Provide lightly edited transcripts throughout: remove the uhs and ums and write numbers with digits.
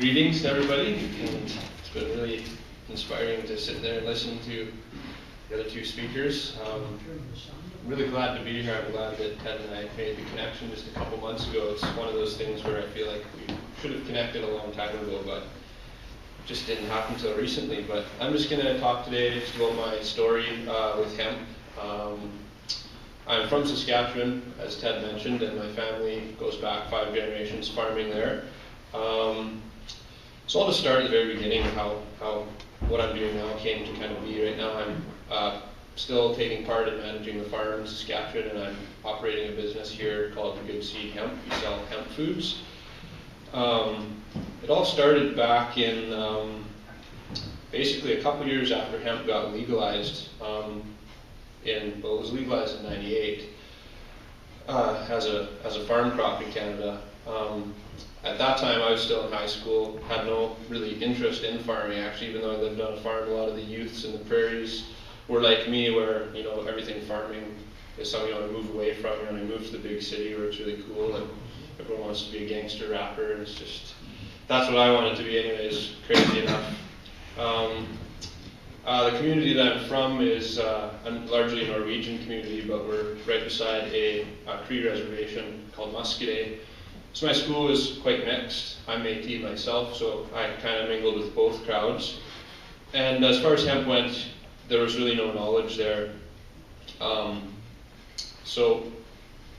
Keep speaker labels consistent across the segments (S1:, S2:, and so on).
S1: Greetings to everybody, and it's been really inspiring to sit there and listen to the other two speakers. I'm really glad to be here. I'm glad that Ted and I made the connection just a couple months ago. It's one of those things where I feel like we should have connected a long time ago, but it just didn't happen until recently. But I'm just going to talk today just about my story with hemp. I'm from Saskatchewan, as Ted mentioned, and my family goes back 5 generations farming there. So I'll just start at the very beginning of how what I'm doing now came to kind of be. Right now I'm still taking part in managing the farm in Saskatchewan, and I'm operating a business here called Good Seed Hemp. We sell hemp foods. It all started back in basically a couple years after hemp got legalized. It was legalized in '98 as a farm crop in Canada. At that time, I was still in high school, had no really interest in farming, actually, even though I lived on a farm. A lot of the youths in the prairies were like me, where, you know, everything farming is something you want to move away from. You know, you move to the big city where it's really cool, and everyone wants to be a gangster rapper, and it's just, that's what I wanted to be anyways, crazy enough. The community that I'm from is largely a Norwegian community, but we're right beside a Cree reservation called Muscadet. So my school is quite mixed. I'm Métis myself, so I kind of mingled with both crowds. And as far as hemp went, there was really no knowledge there. So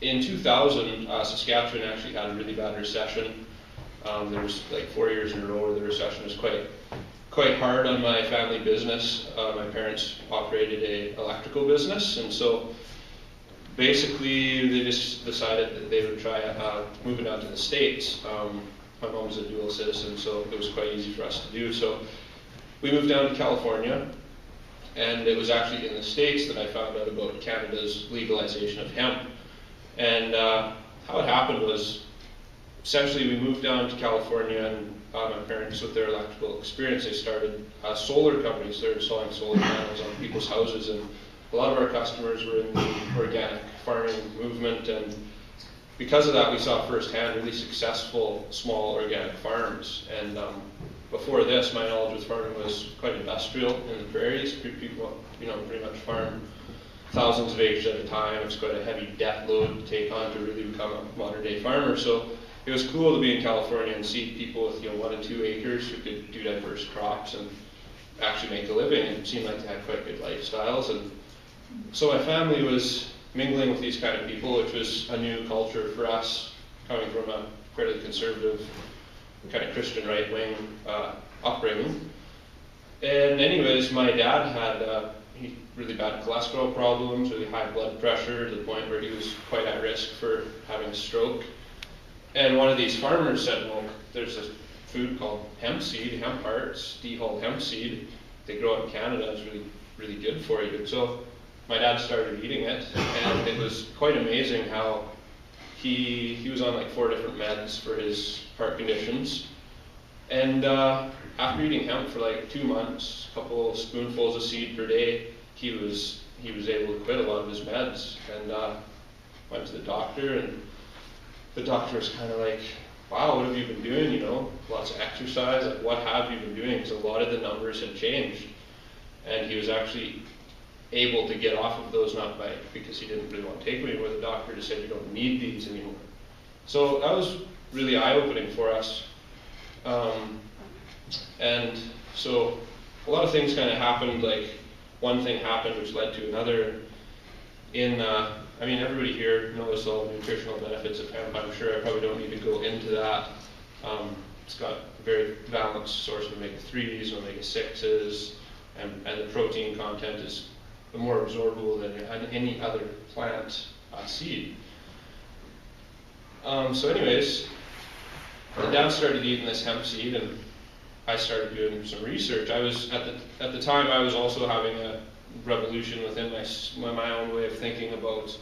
S1: in 2000, Saskatchewan actually had a really bad recession. There was like 4 years in a row where the recession was quite hard on my family business. My parents operated an electrical business, and so basically they just decided that they would try moving out to the States. My mom was a dual citizen, so it was quite easy for us to do. So we moved down to California, and it was actually in the States that I found out about Canada's legalization of hemp. And how it happened was, essentially we moved down to California, and my parents, with their electrical experience, they started solar companies. They were selling solar panels on people's houses, and a lot of our customers were in the organic farming movement, and because of that we saw firsthand really successful small organic farms. And before this, my knowledge with farming was quite industrial in the prairies. People, you know, pretty much farm thousands of acres at a time. It's quite a heavy debt load to take on to really become a modern day farmer. So it was cool to be in California and see people with, you know, 1 and 2 acres who could do diverse crops and actually make a living, and it seemed like they had quite good lifestyles. And so my family was mingling with these kind of people, which was a new culture for us, coming from a fairly conservative, kind of Christian right-wing upbringing. And anyways, my dad had really bad cholesterol problems, really high blood pressure, to the point where he was quite at risk for having a stroke. And one of these farmers said, well, there's a food called hemp seed, hemp hearts, dehulled hemp seed. They grow it in Canada, it's really, really good for you. So my dad started eating it, and it was quite amazing how he was on like 4 different meds for his heart conditions. And after eating hemp for like 2 months, a couple spoonfuls of seed per day, he was able to quit a lot of his meds, and went to the doctor, and the doctor was kind of like, wow, what have you been doing? You know, lots of exercise, like what have you been doing? Because a lot of the numbers had changed. And he was actually able to get off of those, not by, because he didn't really want to take them anymore. The doctor just said, you don't need these anymore. So that was really eye-opening for us. And so a lot of things kind of happened. Like, one thing happened which led to another. I mean, everybody here knows all the nutritional benefits of hemp. I'm sure I probably don't need to go into that. It's got a very balanced source of omega-3s, omega-6s, and the protein content is more absorbable than any other plant seed. So anyways, my dad started eating this hemp seed, and I started doing some research. I was at the time I was also having a revolution within my own way of thinking about,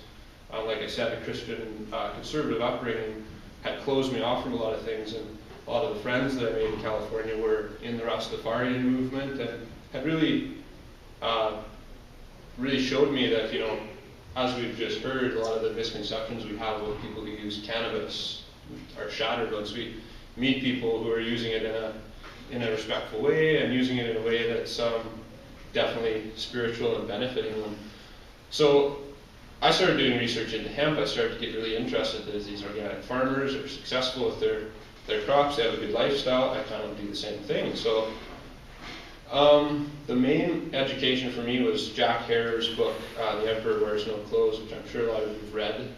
S1: like I said, a Christian conservative upbringing had closed me off from a lot of things, and a lot of the friends that I made in California were in the Rastafarian movement, and had really showed me that, you know, as we've just heard, a lot of the misconceptions we have about people who use cannabis are shattered once we meet people who are using it in a respectful way and using it in a way that's definitely spiritual and benefiting them. So I started doing research into hemp. I started to get really interested as these organic farmers are successful with their crops, they have a good lifestyle. I kind of do the same thing. So the main education for me was Jack Herer's book, The Emperor Wears No Clothes, which I'm sure a lot of you have read. It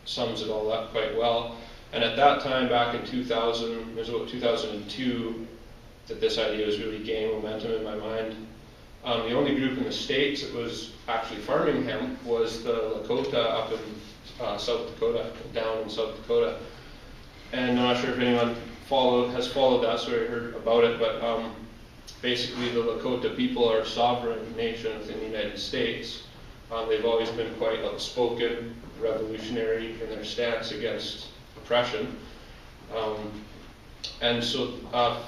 S1: sums it all up quite well. And at that time, back in 2000, it was about 2002, that this idea was really gaining momentum in my mind. The only group in the States that was actually farming hemp was the Lakota up in South Dakota, down in South Dakota. And I'm not sure if anyone has followed that story or heard about it, but basically the Lakota people are a sovereign nation within the United States. They've always been quite outspoken, revolutionary in their stance against oppression. And so on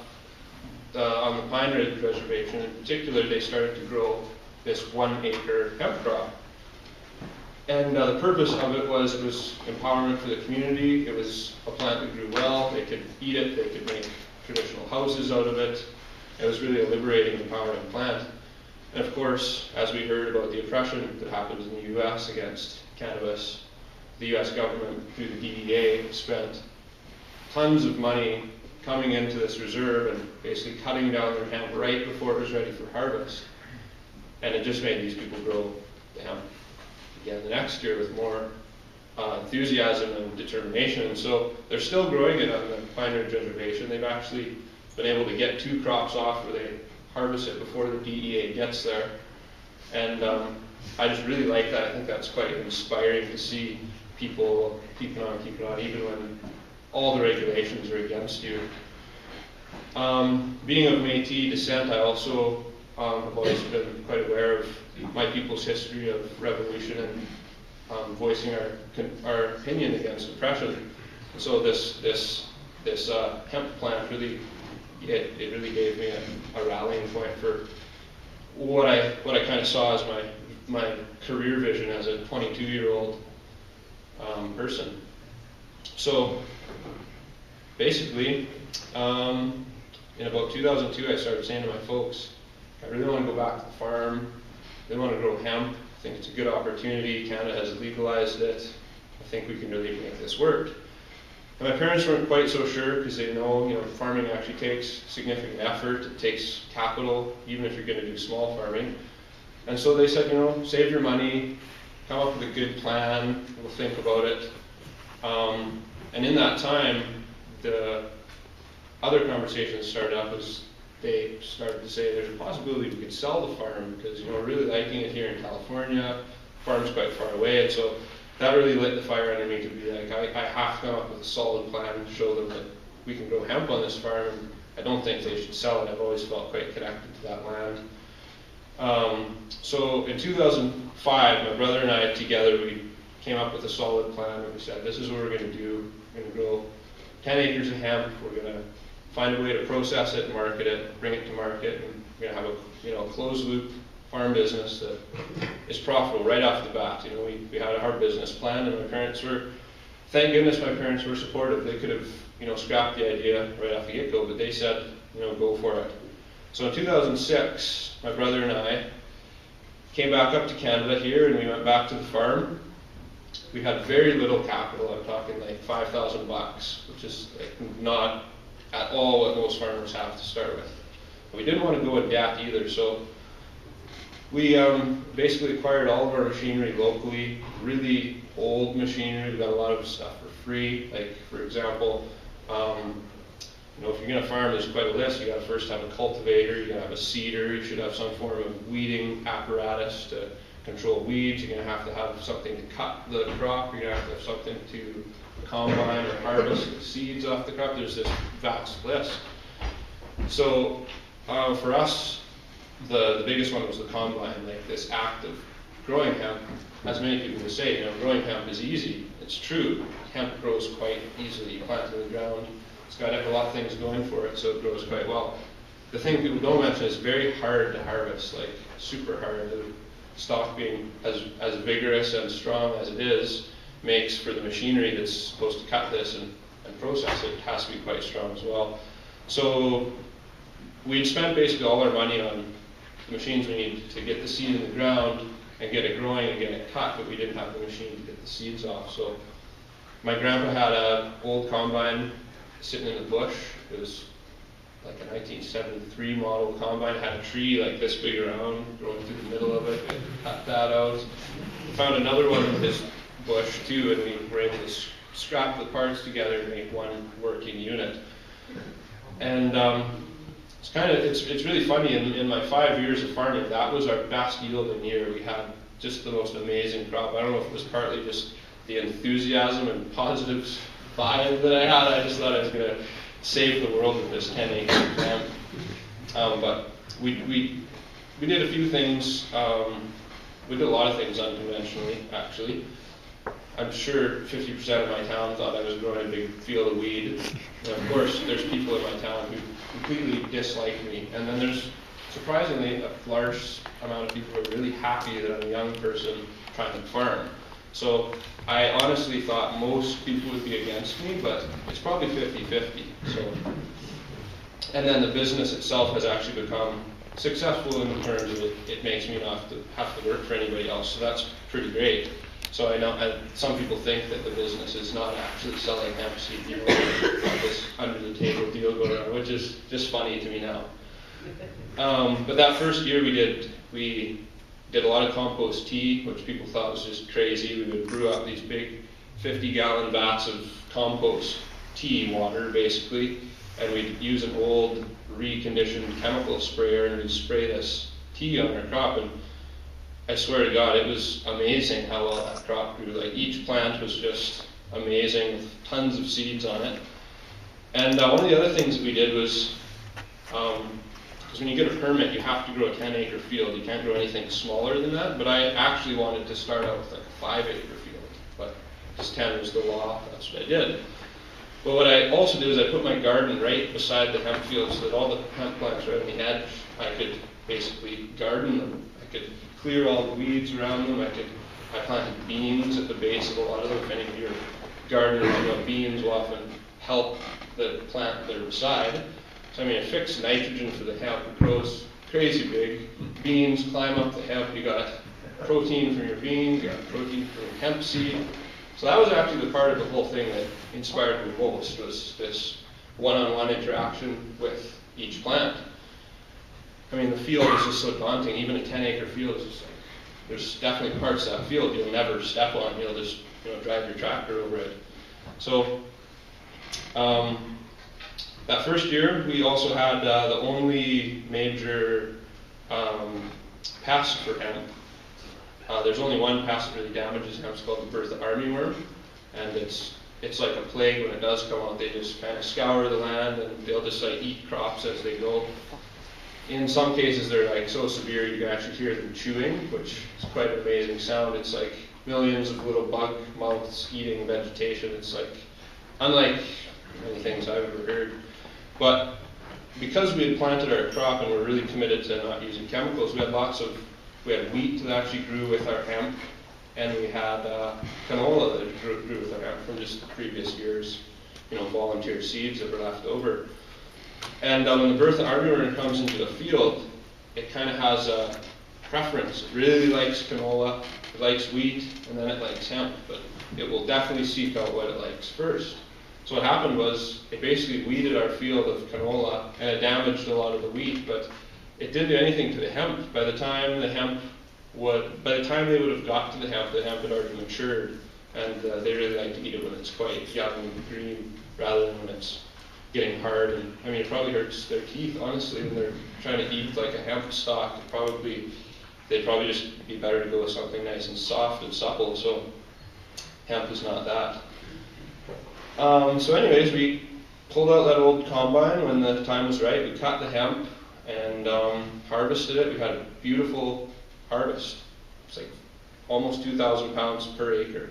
S1: the Pine Ridge Reservation in particular, they started to grow this 1-acre hemp crop. And the purpose of it was empowerment for the community. It was a plant that grew well. They could eat it. They could make traditional houses out of it. It was really a liberating, empowering plant. And of course, as we heard about the oppression that happened in the U.S. against cannabis, the U.S. government, through the DEA, spent tons of money coming into this reserve and basically cutting down their hemp right before it was ready for harvest. And it just made these people grow the hemp again the next year with more enthusiasm and determination. And so they're still growing it on the Pine Ridge Reservation. They've actually been able to get 2 crops off where they harvest it before the DEA gets there. And I just really like that. I think that's quite inspiring to see people keeping on, even when all the regulations are against you. Being of Métis descent, I also have always been quite aware of my people's history of revolution and voicing our opinion against oppression. And so this hemp plant really gave me a rallying point for what I kind of saw as my career vision as a 22-year-old person. So basically, in about 2002, I started saying to my folks, I really want to go back to the farm. I really want to grow hemp. I think it's a good opportunity. Canada has legalized it. I think we can really make this work. And my parents weren't quite so sure because they know, farming actually takes significant effort. It takes capital, even if you're going to do small farming. And so they said, save your money, come up with a good plan, we'll think about it. And in that time, the other conversations started up as they started to say there's a possibility we could sell the farm because, we're really liking it here in California. The farm's quite far away, and so that really lit the fire under me to be like, I have to come up with a solid plan to show them that we can grow hemp on this farm. And I don't think they should sell it. I've always felt quite connected to that land. So in 2005, my brother and I together, we came up with a solid plan, and we said, this is what we're going to do. We're going to grow 10 acres of hemp. We're going to find a way to process it and market it, bring it to market, and we're going to have a closed loop farm business that is profitable right off the bat. We had our business plan, and my parents were, thank goodness my parents were supportive. They could have, scrapped the idea right off the get-go, but they said, go for it. So in 2006, my brother and I came back up to Canada here, and we went back to the farm. We had very little capital. I'm talking like $5,000, which is not at all what most farmers have to start with. But we didn't want to go in debt either, so we basically acquired all of our machinery locally, really old machinery. We got a lot of stuff for free. Like, for example, if you're going to farm, there's quite a list. You got to first have a cultivator, you got to have a seeder, you should have some form of weeding apparatus to control weeds. You're going to have something to cut the crop. You're going to have something to combine or harvest the seeds off the crop. There's this vast list. So for us, the biggest one was the combine, like this act of growing hemp. As many people would say, growing hemp is easy. It's true. Hemp grows quite easily. You plant it in the ground. It's got a lot of things going for it, so it grows quite well. The thing people don't mention is very hard to harvest, like super hard. The stalk being as vigorous and strong as it is makes for the machinery that's supposed to cut this and process it has to be quite strong as well. So we'd spent basically all our money on the machines we needed to get the seed in the ground and get it growing and get it cut, but we didn't have the machine to get the seeds off. So my grandpa had an old combine sitting in the bush. It was like a 1973 model combine. It had a tree like this big around growing through the middle of it. We cut that out. We found another one in his bush too, and we were able to scrap the parts together to make one working unit. And it's really funny, in my 5 years of farming, that was our best yielding year. We had just the most amazing crop. I don't know if it was partly just the enthusiasm and positive vibe that I had. I just thought I was going to save the world with this 10 acres of hemp. But we did a few things. We did a lot of things unconventionally, actually. I'm sure 50% of my town thought I was growing a big field of weed. And of course, there's people in my town who completely dislike me. And then there's surprisingly a large amount of people who are really happy that I'm a young person trying to farm. So I honestly thought most people would be against me, but it's probably 50-50. So, and then the business itself has actually become successful in terms of it makes me not have to work for anybody else. So that's pretty great. So I know some people think that the business is not actually selling hemp seed, you know, this under the table deal going on, which is just funny to me now. But that first year we did a lot of compost tea, which people thought was just crazy. We would brew up these big 50-gallon vats of compost tea water, basically, and we'd use an old reconditioned chemical sprayer and we'd spray this tea on our crop. And I swear to God, it was amazing how well that crop grew. Like, each plant was just amazing, with tons of seeds on it. And one of the other things that we did was, because when you get a permit, you have to grow a 10-acre field. You can't grow anything smaller than that. But I actually wanted to start out with like a 5-acre field. But just 10 was the law. That's what I did. But what I also did is I put my garden right beside the hemp field so that all the hemp plants right on the edge, I could basically garden them. I could clear all the weeds around them. I planted beans at the base of a lot of them. If any of your gardeners know, beans will often help the plant that are beside. So I mean, it fixed nitrogen for the hemp. It grows crazy big. Beans climb up the hemp. You got protein from your beans. You got protein from hemp seed. So that was actually the part of the whole thing that inspired me most, was this one-on-one interaction with each plant. I mean, the field is just so daunting. Even a 10-acre field is just like, there's definitely parts of that field you'll never step on. You'll just, drive your tractor over it. So that first year, we also had the only major pest for hemp. There's only one pest that really damages hemp. It's called the Bertha armyworm, and it's like a plague. When it does come out, they just kind of scour the land and they'll just like eat crops as they go. In some cases, they're like so severe you can actually hear them chewing, which is quite an amazing sound. It's like millions of little bug mouths eating vegetation. It's like unlike many things I've ever heard. But because we had planted our crop and we're really committed to not using chemicals, we had wheat that actually grew with our hemp, and we had canola that grew with our hemp from just the previous year's, volunteer seeds that were left over. And when the Bertha armyworm comes into the field, it kind of has a preference. It really likes canola, it likes wheat, and then it likes hemp, but it will definitely seek out what it likes first. So what happened was, it basically weeded our field of canola, and it damaged a lot of the wheat, but it didn't do anything to the hemp. By the time they would have got to the hemp had already matured, and they really like to eat it when it's quite young and green, rather than when it's getting hard. And I mean, it probably hurts their teeth, honestly, when they're trying to eat like a hemp stalk. They'd probably just be better to go with something nice and soft and supple. So hemp is not that. So anyways, we pulled out that old combine when the time was right. We cut the hemp and harvested it. We had a beautiful harvest. It's like almost 2,000 pounds per acre.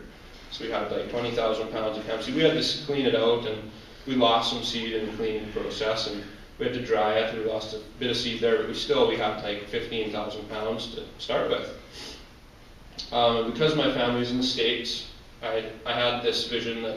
S1: So we had like 20,000 pounds of hemp seed. We had to clean it out, and we lost some seed in the cleaning process, and we had to dry it. We lost a bit of seed there, but we had like 15,000 pounds to start with. Because my family's in the States, I had this vision that